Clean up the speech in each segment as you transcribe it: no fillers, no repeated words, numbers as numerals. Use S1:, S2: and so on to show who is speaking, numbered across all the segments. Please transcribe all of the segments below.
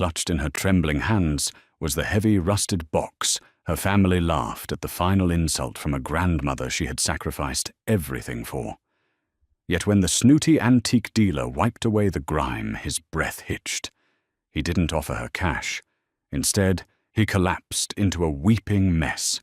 S1: clutched in her trembling hands was the heavy, rusted box. Her family laughed at the final insult from a grandmother she had sacrificed everything for. Yet when the snooty antique dealer wiped away the grime, his breath hitched. He didn't offer her cash. Instead, he collapsed into a weeping mess.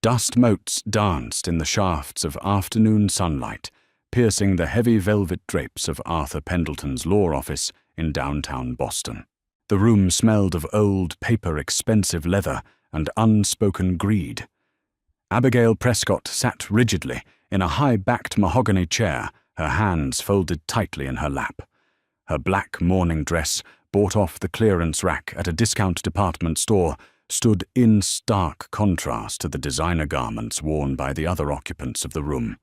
S1: Dust motes danced in the shafts of afternoon sunlight, piercing the heavy velvet drapes of Arthur Pendleton's law office in downtown Boston. The room smelled of old paper, expensive leather, and unspoken greed. Abigail Prescott sat rigidly in a high-backed mahogany chair, her hands folded tightly in her lap. Her black morning dress, bought off the clearance rack at a discount department store, stood in stark contrast to the designer garments worn by the other occupants of the room.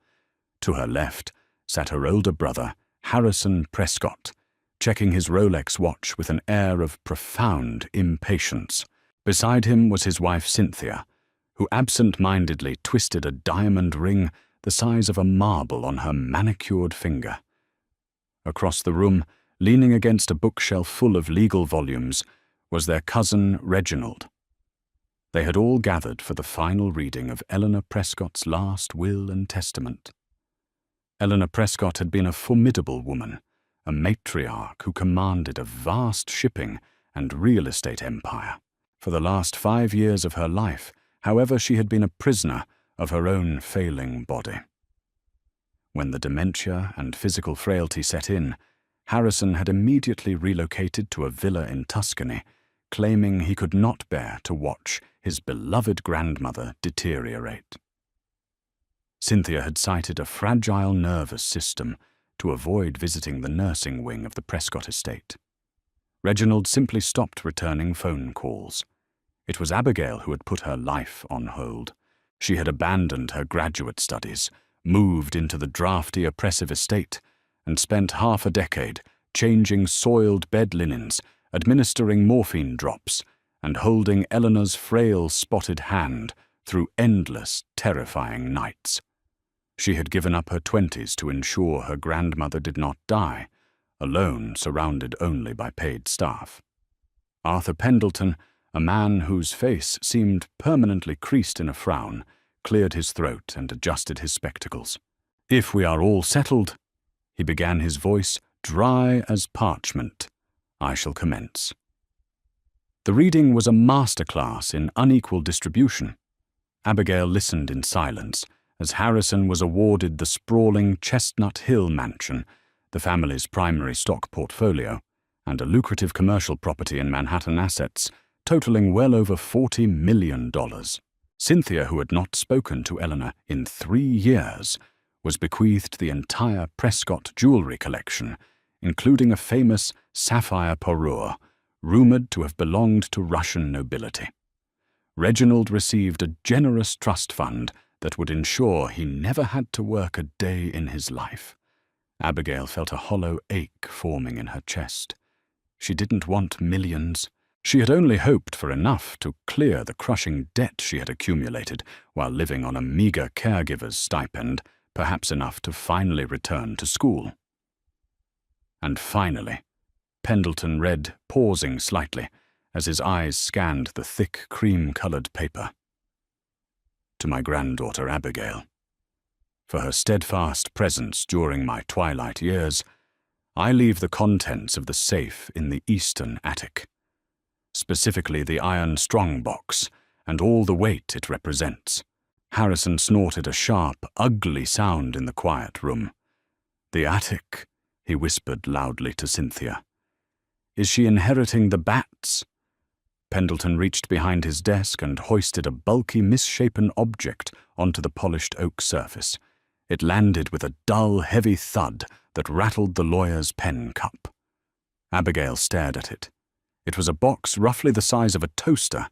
S1: To her left sat her older brother, Harrison Prescott, checking his Rolex watch with an air of profound impatience. Beside him was his wife Cynthia, who absent-mindedly twisted a diamond ring the size of a marble on her manicured finger. Across the room, leaning against a bookshelf full of legal volumes, was their cousin Reginald. They had all gathered for the final reading of Eleanor Prescott's last will and testament. Eleanor Prescott had been a formidable woman, a matriarch who commanded a vast shipping and real estate empire. For the last 5 years of her life, however, she had been a prisoner of her own failing body. When the dementia and physical frailty set in, Harrison had immediately relocated to a villa in Tuscany, claiming he could not bear to watch his beloved grandmother deteriorate. Cynthia had cited a fragile nervous system to avoid visiting the nursing wing of the Prescott estate. Reginald simply stopped returning phone calls. It was Abigail who had put her life on hold. She had abandoned her graduate studies, moved into the drafty, oppressive estate, and spent half a decade changing soiled bed linens, administering morphine drops, and holding Eleanor's frail, spotted hand through endless, terrifying nights. She had given up her 20s to ensure her grandmother did not die, alone, surrounded only by paid staff. Arthur Pendleton, a man whose face seemed permanently creased in a frown, cleared his throat and adjusted his spectacles. "If we are all settled," he began, his voice dry as parchment, "I shall commence." The reading was a masterclass in unequal distribution. Abigail listened in silence as Harrison was awarded the sprawling Chestnut Hill mansion, the family's primary stock portfolio, and a lucrative commercial property in Manhattan assets, totaling well over $40 million. Cynthia, who had not spoken to Eleanor in 3 years, was bequeathed the entire Prescott jewelry collection, including a famous sapphire parure, rumored to have belonged to Russian nobility. Reginald received a generous trust fund that would ensure he never had to work a day in his life. Abigail felt a hollow ache forming in her chest. She didn't want millions. She had only hoped for enough to clear the crushing debt she had accumulated while living on a meager caregiver's stipend, perhaps enough to finally return to school. And finally, Pendleton read, pausing slightly, as his eyes scanned the thick cream-colored paper. "To my granddaughter Abigail. For her steadfast presence during my twilight years, I leave the contents of the safe in the eastern attic, specifically the iron strongbox and all the weight it represents." Harrison snorted a sharp, ugly sound in the quiet room. "The attic," he whispered loudly to Cynthia. "Is she inheriting the bats?" Pendleton reached behind his desk and hoisted a bulky, misshapen object onto the polished oak surface. It landed with a dull, heavy thud that rattled the lawyer's pen cup. Abigail stared at it. It was a box roughly the size of a toaster,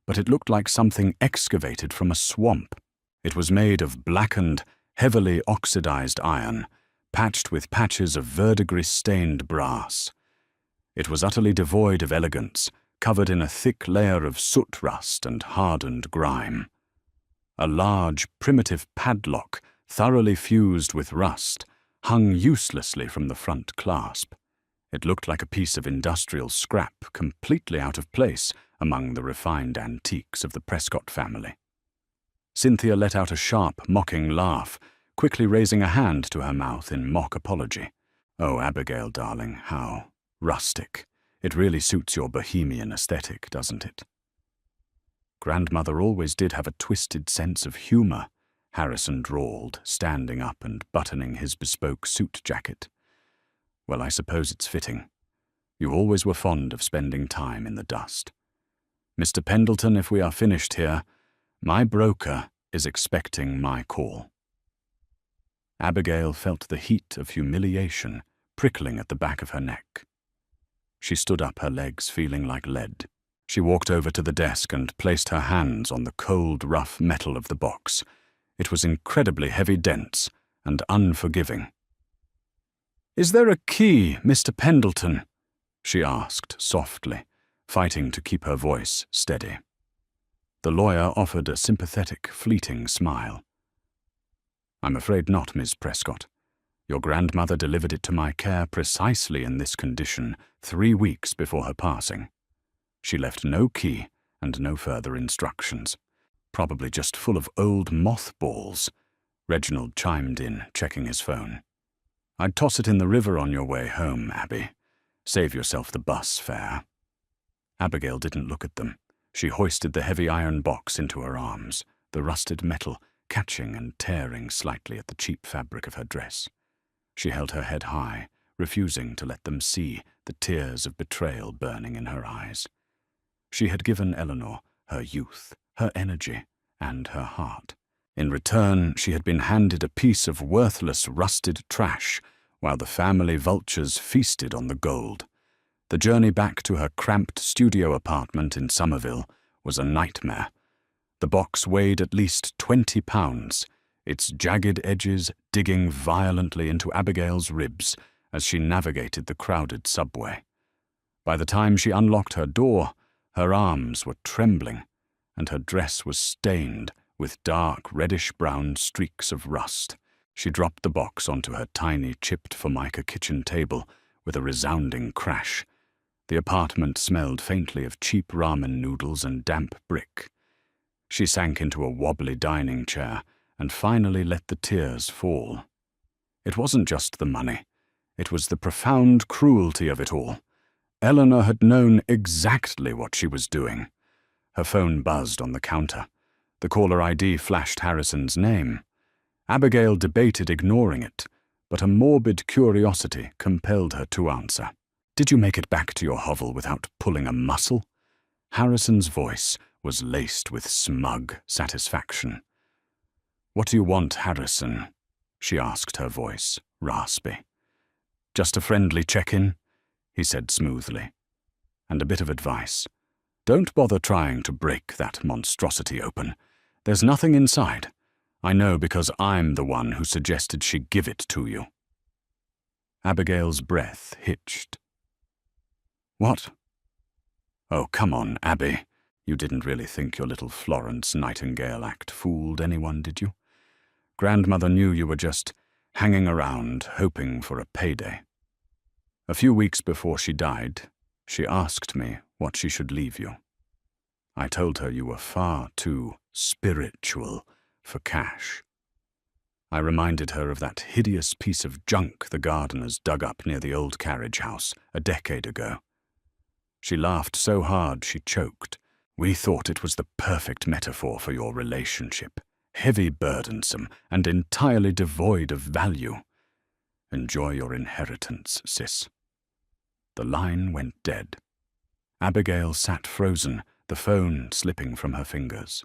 S1: but it looked like something excavated from a swamp. It was made of blackened, heavily oxidized iron, patched with patches of verdigris-stained brass. It was utterly devoid of elegance, covered in a thick layer of soot rust and hardened grime. A large, primitive padlock, thoroughly fused with rust, hung uselessly from the front clasp. It looked like a piece of industrial scrap, completely out of place among the refined antiques of the Prescott family. Cynthia let out a sharp, mocking laugh, quickly raising a hand to her mouth in mock apology. "Oh, Abigail, darling, how rustic. It really suits your bohemian aesthetic, doesn't it?" Grandmother always did have a twisted sense of humor, Harrison drawled, standing up and buttoning his bespoke suit jacket. "Well, I suppose it's fitting. You always were fond of spending time in the dust. Mr. Pendleton, if we are finished here, my broker is expecting my call." Abigail felt the heat of humiliation prickling at the back of her neck. She stood up, her legs feeling like lead. She walked over to the desk and placed her hands on the cold, rough metal of the box. It was incredibly heavy, dense, and unforgiving. "Is there a key, Mr. Pendleton?" she asked softly, fighting to keep her voice steady. The lawyer offered a sympathetic, fleeting smile. "I'm afraid not, Miss Prescott. Your grandmother delivered it to my care precisely in this condition 3 weeks before her passing. She left no key and no further instructions. Probably just full of old mothballs." Reginald chimed in, checking his phone. "I'd toss it in the river on your way home, Abby. Save yourself the bus fare." Abigail didn't look at them. She hoisted the heavy iron box into her arms, the rusted metal catching and tearing slightly at the cheap fabric of her dress. She held her head high, refusing to let them see the tears of betrayal burning in her eyes. She had given Eleanor her youth, her energy, and her heart. In return, she had been handed a piece of worthless, rusted trash, while the family vultures feasted on the gold. The journey back to her cramped studio apartment in Somerville was a nightmare. The box weighed at least 20 pounds, its jagged edges digging violently into Abigail's ribs as she navigated the crowded subway. By the time she unlocked her door, her arms were trembling, and her dress was stained with dark reddish-brown streaks of rust. She dropped the box onto her tiny chipped formica kitchen table with a resounding crash. The apartment smelled faintly of cheap ramen noodles and damp brick. She sank into a wobbly dining chair and finally let the tears fall. It wasn't just the money. It was the profound cruelty of it all. Eleanor had known exactly what she was doing. Her phone buzzed on the counter. The caller ID flashed Harrison's name. Abigail debated ignoring it, but a morbid curiosity compelled her to answer. "Did you make it back to your hovel without pulling a muscle?" Harrison's voice was laced with smug satisfaction. "What do you want, Harrison?" she asked, her voice raspy. "Just a friendly check-in," he said smoothly. "And a bit of advice. Don't bother trying to break that monstrosity open. There's nothing inside. I know because I'm the one who suggested she give it to you." Abigail's breath hitched. "What? Oh, come on, Abby. You didn't really think your little Florence Nightingale act fooled anyone, did you? Grandmother knew you were just hanging around, hoping for a payday. A few weeks before she died, she asked me what she should leave you. I told her you were far too spiritual for cash. I reminded her of that hideous piece of junk the gardeners dug up near the old carriage house a decade ago. She laughed so hard she choked. We thought it was the perfect metaphor for your relationship, heavy, burdensome, and entirely devoid of value. Enjoy your inheritance, sis." The line went dead. Abigail sat frozen, the phone slipping from her fingers.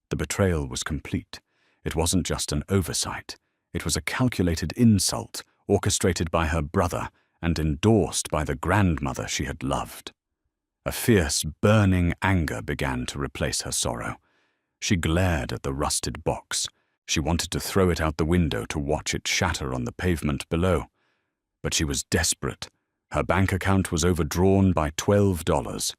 S1: The betrayal was complete. It wasn't just an oversight. It was a calculated insult, orchestrated by her brother and endorsed by the grandmother she had loved. A fierce, burning anger began to replace her sorrow. She glared at the rusted box. She wanted to throw it out the window to watch it shatter on the pavement below. But she was desperate. Her bank account was overdrawn by $12.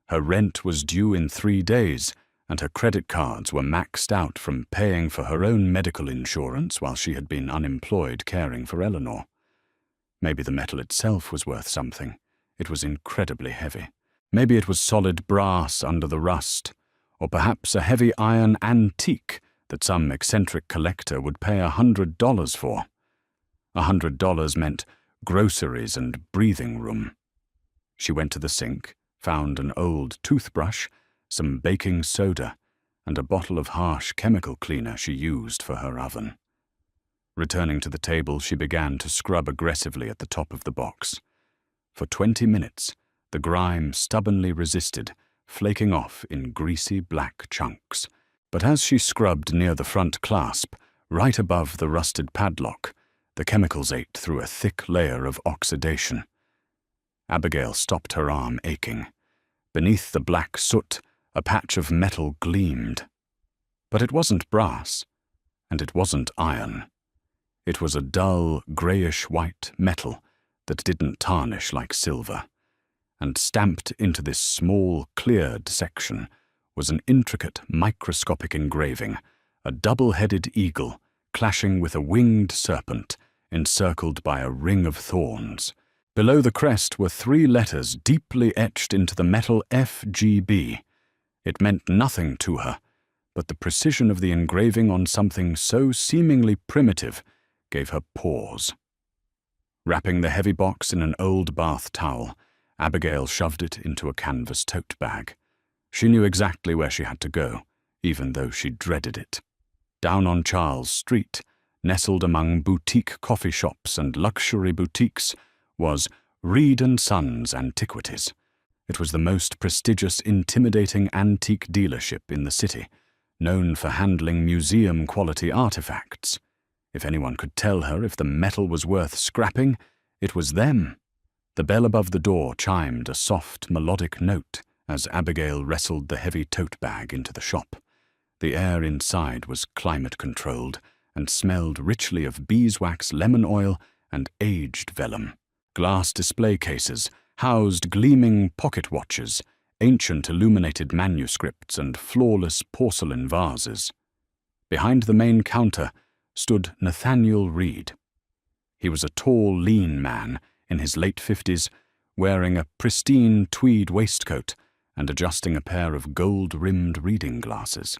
S1: Her rent was due in 3 days, and her credit cards were maxed out from paying for her own medical insurance while she had been unemployed caring for Eleanor. Maybe the metal itself was worth something. It was incredibly heavy. Maybe it was solid brass under the rust, or perhaps a heavy iron antique that some eccentric collector would pay $100 for. $100 meant groceries and breathing room. She went to the sink, found an old toothbrush, some baking soda, and a bottle of harsh chemical cleaner she used for her oven. Returning to the table, she began to scrub aggressively at the top of the box. For 20 minutes, the grime stubbornly resisted, flaking off in greasy black chunks. But as she scrubbed near the front clasp, right above the rusted padlock, the chemicals ate through a thick layer of oxidation. Abigail stopped her arm aching. Beneath the black soot, a patch of metal gleamed. But it wasn't brass, and it wasn't iron. It was a dull, greyish-white metal that didn't tarnish like silver. And stamped into this small, cleared section was an intricate, microscopic engraving, a double-headed eagle clashing with a winged serpent encircled by a ring of thorns. Below the crest were 3 letters deeply etched into the metal FGB. It meant nothing to her, but the precision of the engraving on something so seemingly primitive gave her pause. Wrapping the heavy box in an old bath towel, Abigail shoved it into a canvas tote bag. She knew exactly where she had to go, even though she dreaded it. Down on Charles Street, nestled among boutique coffee shops and luxury boutiques, was Reed & Sons Antiquities. It was the most prestigious, intimidating antique dealership in the city, known for handling museum-quality artifacts. If anyone could tell her if the metal was worth scrapping, it was them. The bell above the door chimed a soft, melodic note as Abigail wrestled the heavy tote bag into the shop. The air inside was climate-controlled and smelled richly of beeswax, lemon oil, and aged vellum. Glass display cases housed gleaming pocket watches, ancient illuminated manuscripts, and flawless porcelain vases. Behind the main counter stood Nathaniel Reed. He was a tall, lean man in his late 50s, wearing a pristine tweed waistcoat and adjusting a pair of gold-rimmed reading glasses.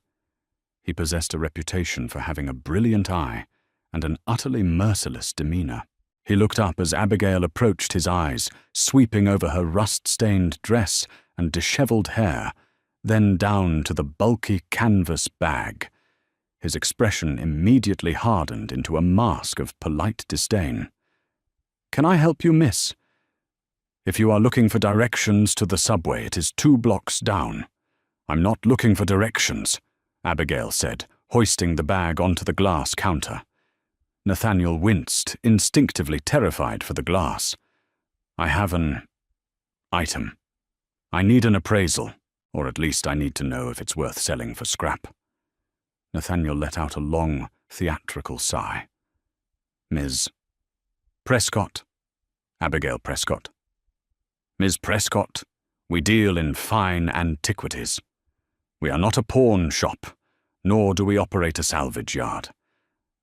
S1: He possessed a reputation for having a brilliant eye and an utterly merciless demeanor. He looked up as Abigail approached his eyes, sweeping over her rust-stained dress and disheveled hair, then down to the bulky canvas bag. His expression immediately hardened into a mask of polite disdain. "Can I help you, miss? If you are looking for directions to the subway, it is 2 blocks down." "I'm not looking for directions," Abigail said, hoisting the bag onto the glass counter. Nathaniel winced, instinctively terrified for the glass. "I have an item. I need an appraisal, or at least I need to know if it's worth selling for scrap." Nathaniel let out a long, theatrical sigh. "Ms. Prescott." "Abigail Prescott." "Ms. Prescott, we deal in fine antiquities. We are not a pawn shop, nor do we operate a salvage yard.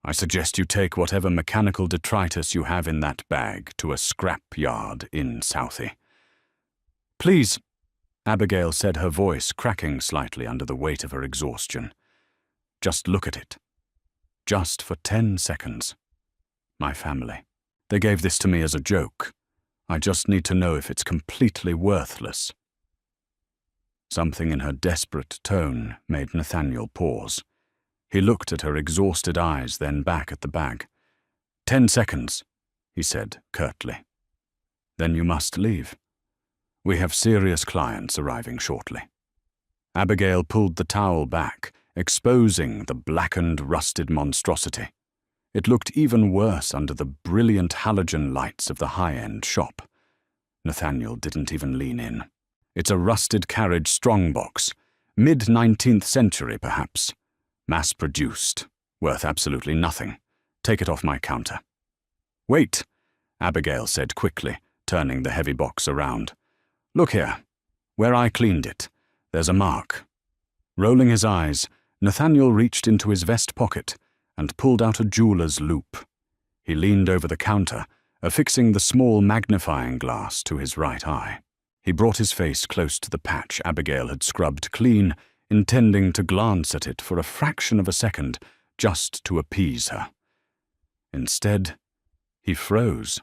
S1: I suggest you take whatever mechanical detritus you have in that bag to a scrap yard in Southie." "Please," Abigail said, her voice cracking slightly under the weight of her exhaustion. "Just look at it. Just for 10 seconds. My family. They gave this to me as a joke. I just need to know if it's completely worthless." Something in her desperate tone made Nathaniel pause. He looked at her exhausted eyes, then back at the bag. 10 seconds, he said curtly. "Then you must leave. We have serious clients arriving shortly." Abigail pulled the towel back, exposing the blackened, rusted monstrosity. It looked even worse under the brilliant halogen lights of the high-end shop. Nathaniel didn't even lean in. "It's a rusted carriage strongbox, mid-19th century perhaps. Mass-produced, worth absolutely nothing. Take it off my counter." "Wait," Abigail said quickly, turning the heavy box around. "Look here. Where I cleaned it, there's a mark." Rolling his eyes, Nathaniel reached into his vest pocket and pulled out a jeweler's loop. He leaned over the counter affixing the small magnifying glass to his right eye. He brought his face close to the patch Abigail had scrubbed clean, intending to glance at it for a fraction of a second, just to appease her. Instead, he froze.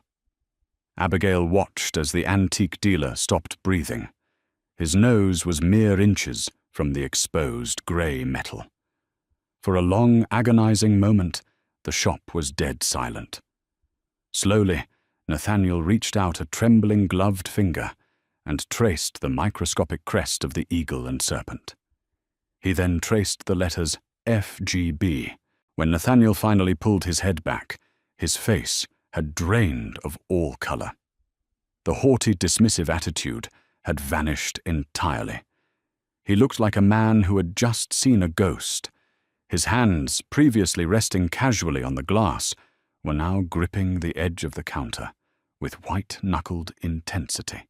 S1: Abigail watched as the antique dealer stopped breathing. His nose was mere inches from the exposed grey metal. For a long, agonizing moment, the shop was dead silent. Slowly, Nathaniel reached out a trembling gloved finger and traced the microscopic crest of the eagle and serpent. He then traced the letters FGB. When Nathaniel finally pulled his head back, his face had drained of all color. The haughty, dismissive attitude had vanished entirely. He looked like a man who had just seen a ghost. His hands, previously resting casually on the glass, were now gripping the edge of the counter with white-knuckled intensity.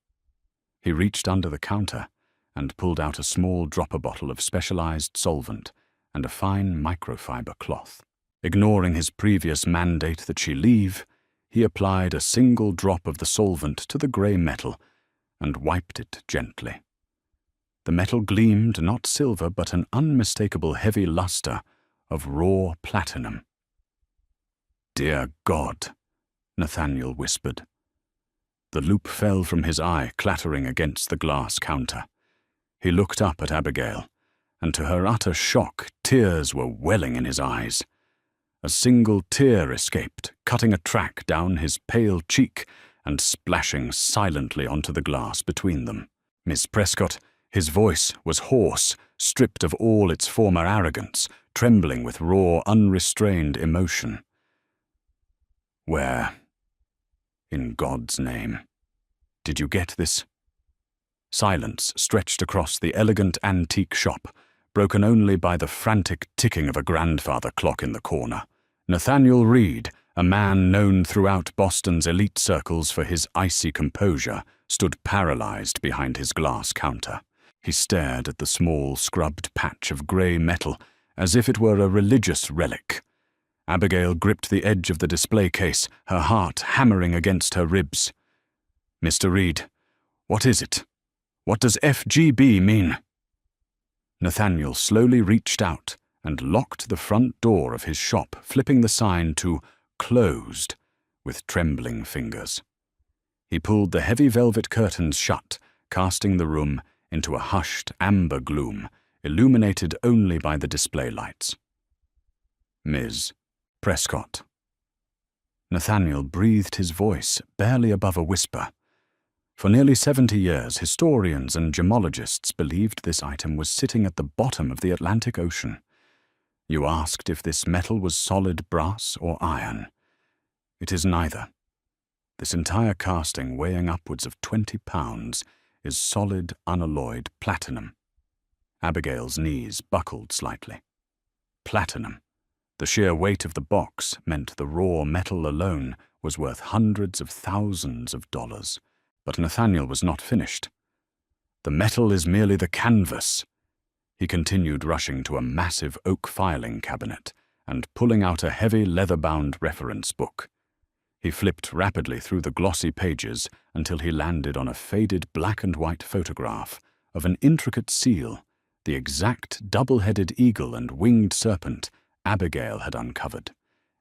S1: He reached under the counter and pulled out a small dropper bottle of specialized solvent and a fine microfiber cloth. Ignoring his previous mandate that she leave, he applied a single drop of the solvent to the grey metal and wiped it gently. The metal gleamed not silver but an unmistakable heavy luster of raw platinum. "Dear God," Nathaniel whispered. The loop fell from his eye, clattering against the glass counter. He looked up at Abigail, and to her utter shock, tears were welling in his eyes. A single tear escaped, cutting a track down his pale cheek and splashing silently onto the glass between them. Miss Prescott, his voice was hoarse, stripped of all its former arrogance, trembling with raw, unrestrained emotion. "Where, in God's name, did you get this?" Silence stretched across the elegant antique shop, broken only by the frantic ticking of a grandfather clock in the corner. Nathaniel Reed, a man known throughout Boston's elite circles for his icy composure, stood paralyzed behind his glass counter. He stared at the small, scrubbed patch of grey metal as if it were a religious relic. Abigail gripped the edge of the display case, her heart hammering against her ribs. "Mr. Reed, what is it? What does FGB mean?" Nathaniel slowly reached out and locked the front door of his shop, flipping the sign to "Closed" with trembling fingers. He pulled the heavy velvet curtains shut, casting the room into a hushed amber gloom, illuminated only by the display lights. "Ms. Prescott." Nathaniel breathed his voice barely above a whisper. For nearly 70 years, historians and gemologists believed this item was sitting at the bottom of the Atlantic Ocean. You asked if this metal was solid brass or iron. It is neither. This entire casting, weighing upwards of 20 pounds, is solid, unalloyed platinum. Abigail's knees buckled slightly. Platinum. The sheer weight of the box meant the raw metal alone was worth hundreds of thousands of dollars. But Nathaniel was not finished. "The metal is merely the canvas." He continued, rushing to a massive oak filing cabinet and pulling out a heavy leather-bound reference book. He flipped rapidly through the glossy pages until he landed on a faded black-and-white photograph of an intricate seal, the exact double-headed eagle and winged serpent Abigail had uncovered.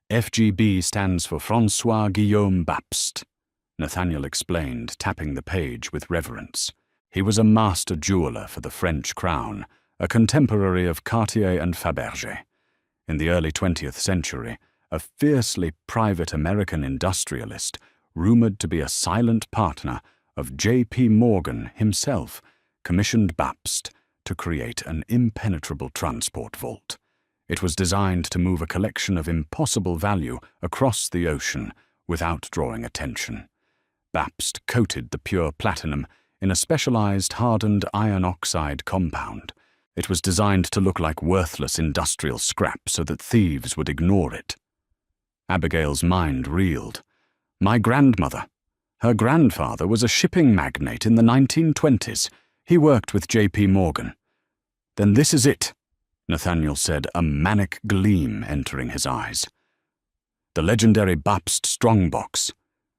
S1: "FGB stands for François Guillaume Bapst," Nathaniel explained, tapping the page with reverence. He was a master jeweler for the French crown, a contemporary of Cartier and Fabergé. In the early 20th century, a fiercely private American industrialist, rumored to be a silent partner of J.P. Morgan himself, commissioned Bapst to create an impenetrable transport vault. It was designed to move a collection of impossible value across the ocean without drawing attention. Bapst coated the pure platinum in a specialized hardened iron oxide compound. It was designed to look like worthless industrial scrap so that thieves would ignore it. Abigail's mind reeled. My grandmother. Her grandfather was a shipping magnate in the 1920s. He worked with J.P. Morgan. Then this is it, Nathaniel said, a manic gleam entering his eyes. The legendary Bapst strongbox.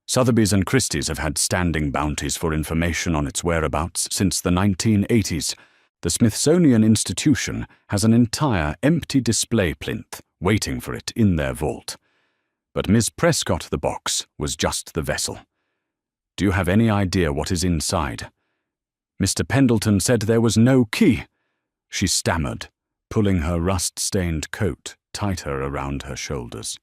S1: Sotheby's and Christie's have had standing bounties for information on its whereabouts since the 1980s. The Smithsonian Institution has an entire empty display plinth waiting for it in their vault. But Miss Prescott the box was just the vessel. Do you have any idea what is inside? Mr. Pendleton said there was no key, she stammered, pulling her rust-stained coat tighter around her shoulders.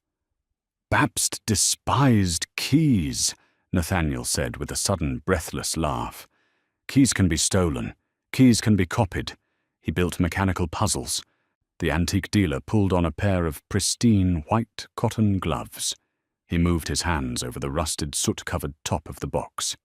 S1: Babst despised keys, Nathaniel said with a sudden breathless laugh. Keys can be stolen. Keys can be copied. He built mechanical puzzles. The antique dealer pulled on a pair of pristine white cotton gloves. He moved his hands over the rusted soot-covered top of the box.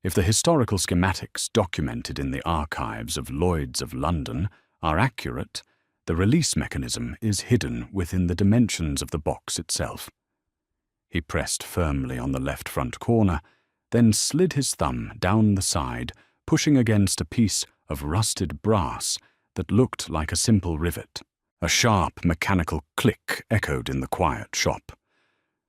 S1: If the historical schematics documented in the archives of Lloyd's of London are accurate, the release mechanism is hidden within the dimensions of the box itself. He pressed firmly on the left front corner, then slid his thumb down the side, pushing against a piece of rusted brass that looked like a simple rivet. A sharp mechanical click echoed in the quiet shop.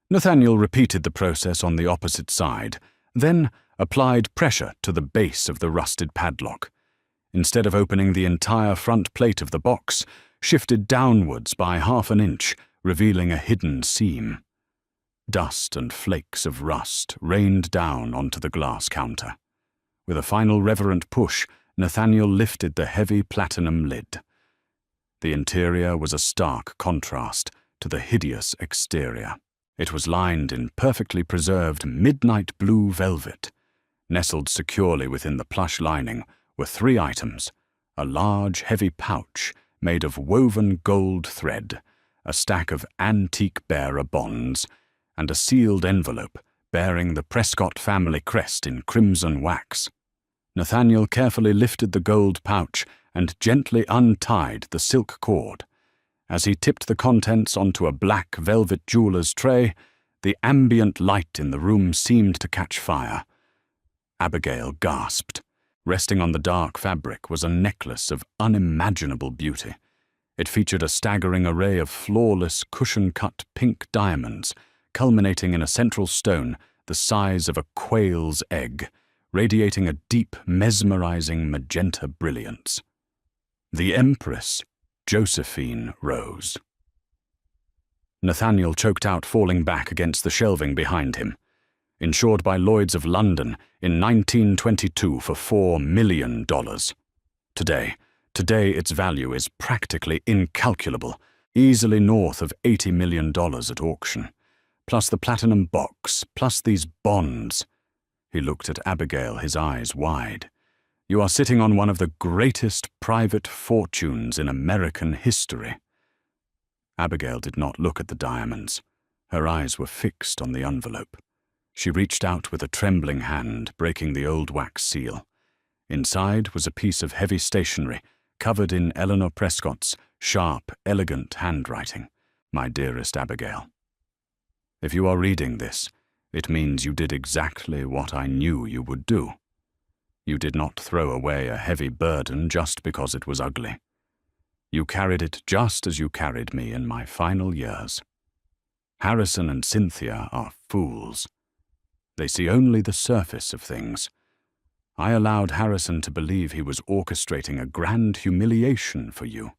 S1: Nathaniel repeated the process on the opposite side, then applied pressure to the base of the rusted padlock. Instead of opening the entire front plate of the box, shifted downwards by half an inch, revealing a hidden seam. Dust and flakes of rust rained down onto the glass counter. With a final reverent push, Nathaniel lifted the heavy platinum lid. The interior was a stark contrast to the hideous exterior. It was lined in perfectly preserved midnight blue velvet. Nestled securely within the plush lining were 3 items: a large, heavy pouch made of woven gold thread, a stack of antique bearer bonds, and a sealed envelope bearing the Prescott family crest in crimson wax. Nathaniel carefully lifted the gold pouch and gently untied the silk cord. As he tipped the contents onto a black velvet jeweler's tray, the ambient light in the room seemed to catch fire. Abigail gasped. Resting on the dark fabric was a necklace of unimaginable beauty. It featured a staggering array of flawless, cushion-cut pink diamonds, culminating in a central stone the size of a quail's egg, radiating a deep, mesmerizing magenta brilliance. The Empress Josephine Rose. Nathaniel choked out, falling back against the shelving behind him. Insured by Lloyd's of London in 1922 for $4 million. Today its value is practically incalculable, easily north of $80 million at auction. Plus the platinum box, plus these bonds. He looked at Abigail, his eyes wide. You are sitting on one of the greatest private fortunes in American history. Abigail did not look at the diamonds. Her eyes were fixed on the envelope. She reached out with a trembling hand, breaking the old wax seal. Inside was a piece of heavy stationery, covered in Eleanor Prescott's sharp, elegant handwriting. My dearest Abigail. If you are reading this, it means you did exactly what I knew you would do. You did not throw away a heavy burden just because it was ugly. You carried it just as you carried me in my final years. Harrison and Cynthia are fools. They see only the surface of things. I allowed Harrison to believe he was orchestrating a grand humiliation for you.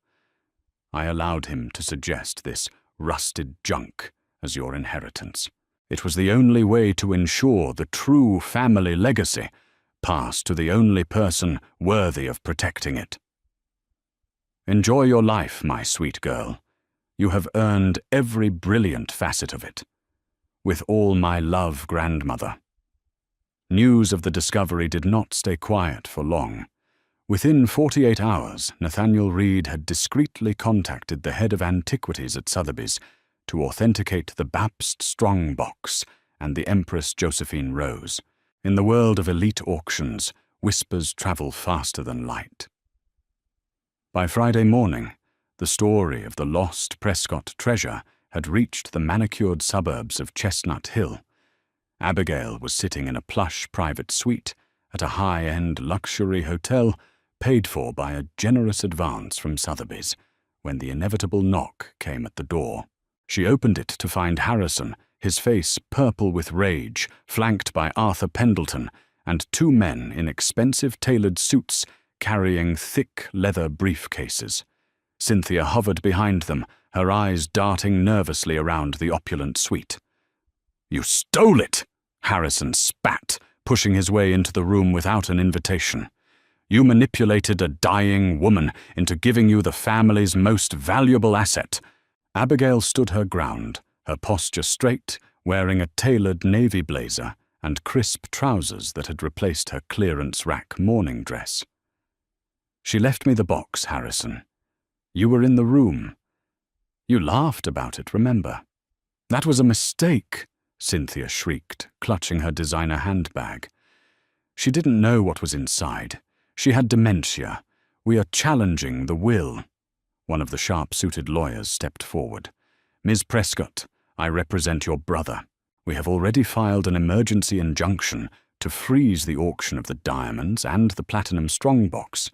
S1: I allowed him to suggest this rusted junk as your inheritance. It was the only way to ensure the true family legacy passed to the only person worthy of protecting it. Enjoy your life, my sweet girl. You have earned every brilliant facet of it. With all my love, grandmother. News of the discovery did not stay quiet for long. Within 48 hours, Nathaniel Reed had discreetly contacted the head of antiquities at Sotheby's to authenticate the Babst Strong box and the Empress Josephine Rose. In the world of elite auctions, whispers travel faster than light. By Friday morning, the story of the lost Prescott treasure had reached the manicured suburbs of Chestnut Hill. Abigail was sitting in a plush private suite at a high-end luxury hotel paid for by a generous advance from Sotheby's when the inevitable knock came at the door. She opened it to find Harrison, his face purple with rage, flanked by Arthur Pendleton and two men in expensive tailored suits carrying thick leather briefcases. Cynthia hovered behind them, her eyes darting nervously around the opulent suite. "You stole it!" Harrison spat, pushing his way into the room without an invitation. "You manipulated a dying woman into giving you the family's most valuable asset." Abigail stood her ground, her posture straight, wearing a tailored navy blazer and crisp trousers that had replaced her clearance rack morning dress. "She left me the box, Harrison. You were in the room. You laughed about it, remember?" "That was a mistake," Cynthia shrieked, clutching her designer handbag. "She didn't know what was inside. She had dementia. We are challenging the will." One of the sharp-suited lawyers stepped forward. "Ms. Prescott, I represent your brother. We have already filed an emergency injunction to freeze the auction of the diamonds and the platinum strongbox.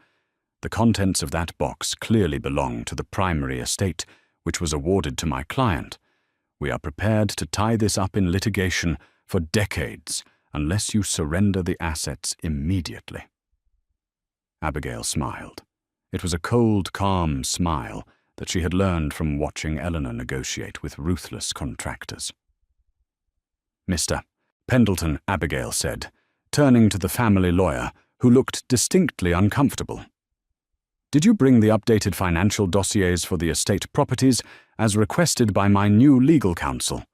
S1: The contents of that box clearly belong to the primary estate, which was awarded to my client. We are prepared to tie this up in litigation for decades unless you surrender the assets immediately." Abigail smiled. It was a cold, calm smile that she had learned from watching Eleanor negotiate with ruthless contractors. "Mr. Pendleton," Abigail said, turning to the family lawyer, who looked distinctly uncomfortable. "Did you bring the updated financial dossiers for the estate properties as requested by my new legal counsel?"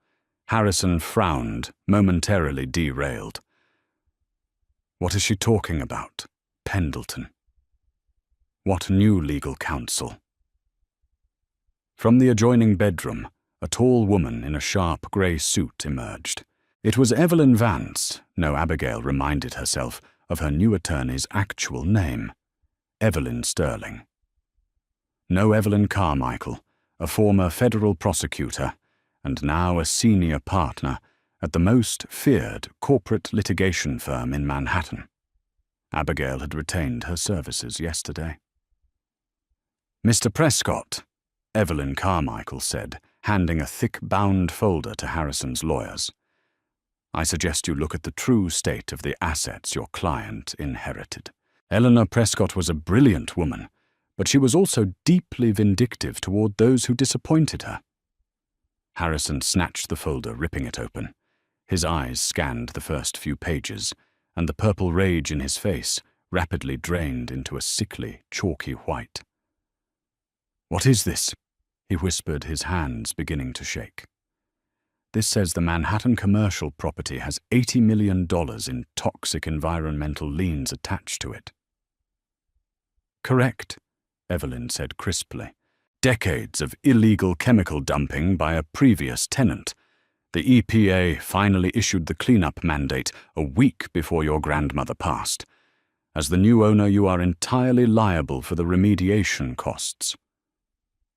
S1: Harrison frowned, momentarily derailed. "What is she talking about, Pendleton? What new legal counsel?" From the adjoining bedroom, a tall woman in a sharp grey suit emerged. It was Evelyn Vance. No, Abigail reminded herself of her new attorney's actual name. Evelyn Sterling. No Evelyn Carmichael, a former federal prosecutor, and now a senior partner at the most feared corporate litigation firm in Manhattan. Abigail had retained her services yesterday. "Mr. Prescott," Evelyn Carmichael said, handing a thick bound folder to Harrison's lawyers. "I suggest you look at the true state of the assets your client inherited. Eleanor Prescott was a brilliant woman, but she was also deeply vindictive toward those who disappointed her." Harrison snatched the folder, ripping it open. His eyes scanned the first few pages, and the purple rage in his face rapidly drained into a sickly, chalky white. "What is this?" he whispered, his hands beginning to shake. "This says the Manhattan commercial property has $80 million in toxic environmental liens attached to it." "Correct," Evelyn said crisply. "Decades of illegal chemical dumping by a previous tenant. The EPA finally issued the cleanup mandate a week before your grandmother passed. As the new owner, you are entirely liable for the remediation costs."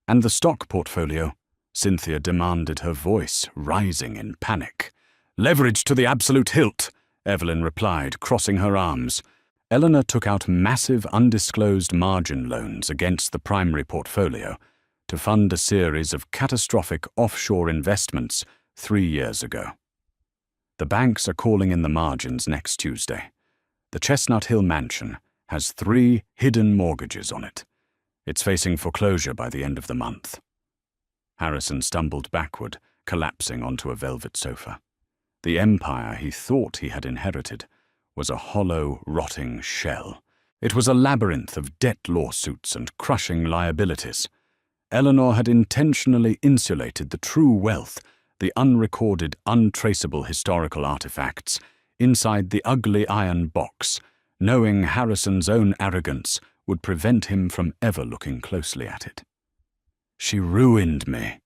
S1: "And the stock portfolio?" Cynthia demanded, her voice rising in panic. "Leverage to the absolute hilt," Evelyn replied, crossing her arms. Eleanor took out massive undisclosed margin loans against the primary portfolio to fund a series of catastrophic offshore investments 3 years ago. The banks are calling in the margins next Tuesday. The Chestnut Hill mansion has 3 hidden mortgages on it. It's facing foreclosure by the end of the month. Harrison stumbled backward, collapsing onto a velvet sofa. The empire he thought he had inherited was a hollow, rotting shell. It was a labyrinth of debt lawsuits and crushing liabilities. Eleanor had intentionally insulated the true wealth, the unrecorded, untraceable historical artifacts, inside the ugly iron box, knowing Harrison's own arrogance would prevent him from ever looking closely at it. "She ruined me,"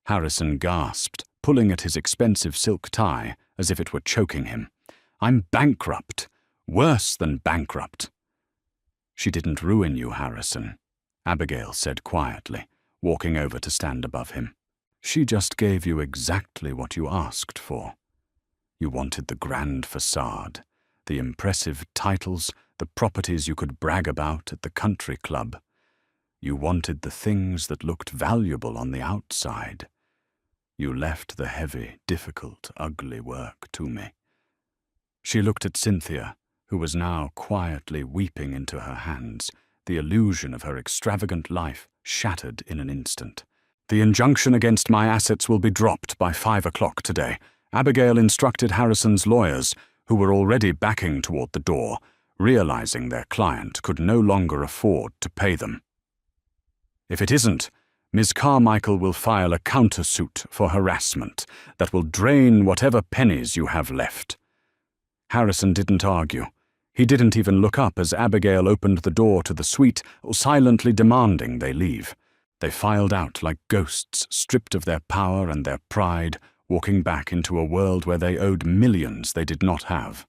S1: Harrison gasped, pulling at his expensive silk tie as if it were choking him. "I'm bankrupt, worse than bankrupt." "She didn't ruin you, Harrison," Abigail said quietly, walking over to stand above him. "She just gave you exactly what you asked for. You wanted the grand facade, the impressive titles, the properties you could brag about at the country club. You wanted the things that looked valuable on the outside. You left the heavy, difficult, ugly work to me." She looked at Cynthia, who was now quietly weeping into her hands, the illusion of her extravagant life shattered in an instant. "The injunction against my assets will be dropped by 5 o'clock today," Abigail instructed Harrison's lawyers, who were already backing toward the door, realizing their client could no longer afford to pay them. "If it isn't, Ms. Carmichael will file a countersuit for harassment that will drain whatever pennies you have left." Harrison didn't argue. He didn't even look up as Abigail opened the door to the suite, silently demanding they leave. They filed out like ghosts, stripped of their power and their pride, walking back into a world where they owed millions they did not have.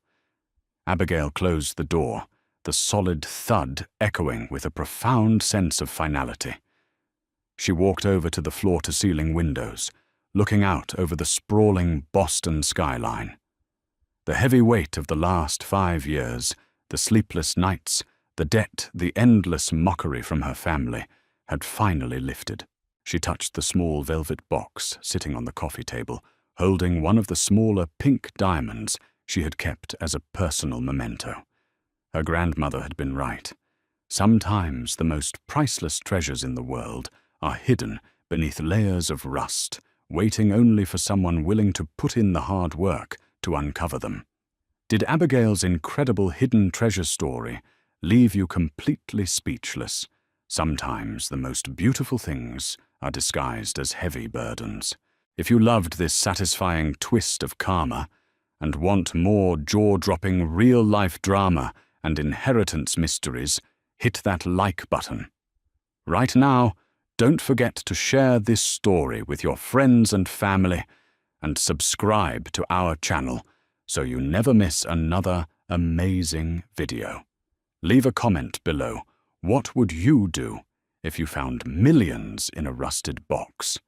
S1: Abigail closed the door, the solid thud echoing with a profound sense of finality. She walked over to the floor-to-ceiling windows, looking out over the sprawling Boston skyline. The heavy weight of the last 5 years, the sleepless nights, the debt, the endless mockery from her family, had finally lifted. She touched the small velvet box sitting on the coffee table, holding one of the smaller pink diamonds she had kept as a personal memento. Her grandmother had been right. Sometimes the most priceless treasures in the world are hidden beneath layers of rust, waiting only for someone willing to put in the hard work to uncover them. Did Abigail's incredible hidden treasure story leave you completely speechless? Sometimes the most beautiful things are disguised as heavy burdens. If you loved this satisfying twist of karma and want more jaw-dropping real-life drama and inheritance mysteries, hit that like button. Right now, don't forget to share this story with your friends and family and subscribe to our channel so you never miss another amazing video. Leave a comment below. What would you do if you found millions in a rusted box?